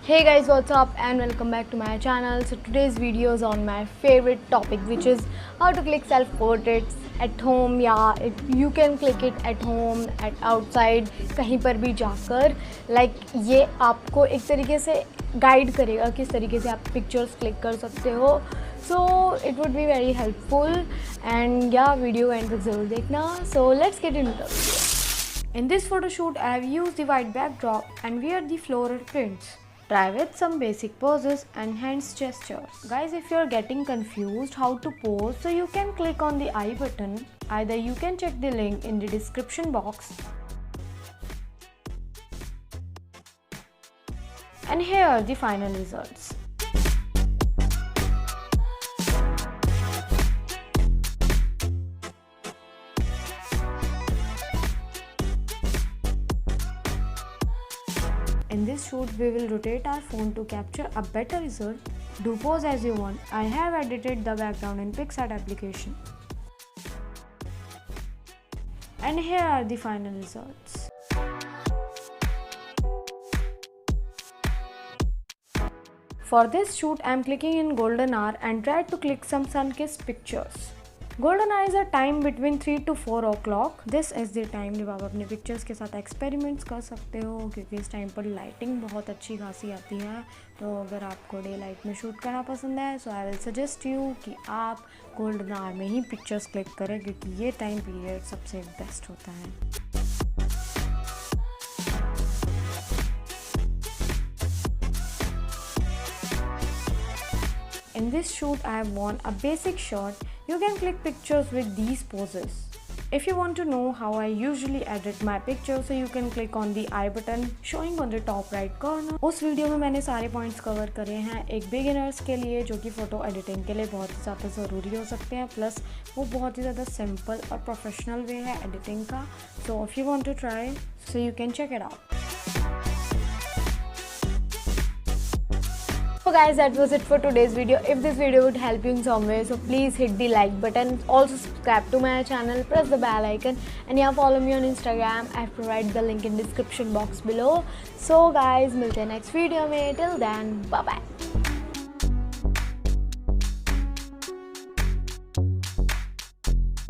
Hey guys, what's up and welcome back to my channel. So today's video is on my favorite topic, which is how to click self portraits at home. Yeah, you can click it at home, at outside, कहीं पर भी जाकर. Like ये आपको एक तरीके से guide करेगा किस तरीके से आप पिक्चर्स क्लिक कर सकते हो. So it would be very helpful and yeah, video end तक ज़रूर देखना. So let's get into the video. In this photo shoot, I have used the white backdrop and wear the floral prints. Try with some basic poses and hands gestures. Guys, if you're getting confused how to pose, so you can click on the I button. Either you can check the link in the description box. And here are the final results. In this shoot, we will rotate our phone to capture a better result. Do pose as you want. I have edited the background in PicSart application. And here are the final results. For this shoot, I am clicking in golden hour and try to click some sun-kissed pictures. Golden hour is a time between 3 to 4 o'clock. This is the time जब आप अपने pictures के साथ experiments कर सकते हो, क्योंकि इस टाइम पर लाइटिंग बहुत अच्छी खासी आती है. तो अगर आपको डे लाइट में शूट करना पसंद है, सो आई विल सजेस्ट यू कि आप गोल्डन आवर में ही पिक्चर्स क्लिक करें, क्योंकि ये टाइम पीरियड सबसे बेस्ट होता है. In this shoot, I have worn a basic shirt. You can click pictures with these poses. If you want to know how I usually edit my pictures, so you can click on the I button showing on the top right corner. उस video में मैंने सारे points cover करे हैं एक beginners के लिए, जो कि फ़ोटो एडिटिंग के लिए बहुत ही ज़्यादा ज़रूरी हो सकते हैं. प्लस वो बहुत ही ज़्यादा सिंपल और प्रोफेशनल वे है एडिटिंग का. So if you want to try, so you can check it out. So guys, that was it for today's video. If this video would help you in some way, so please hit the like button. Also subscribe to my channel, press the bell icon, and yeah, follow me on Instagram. I've provided the link in description box below. So guys, मिलते हैं next video में. Till then, bye bye.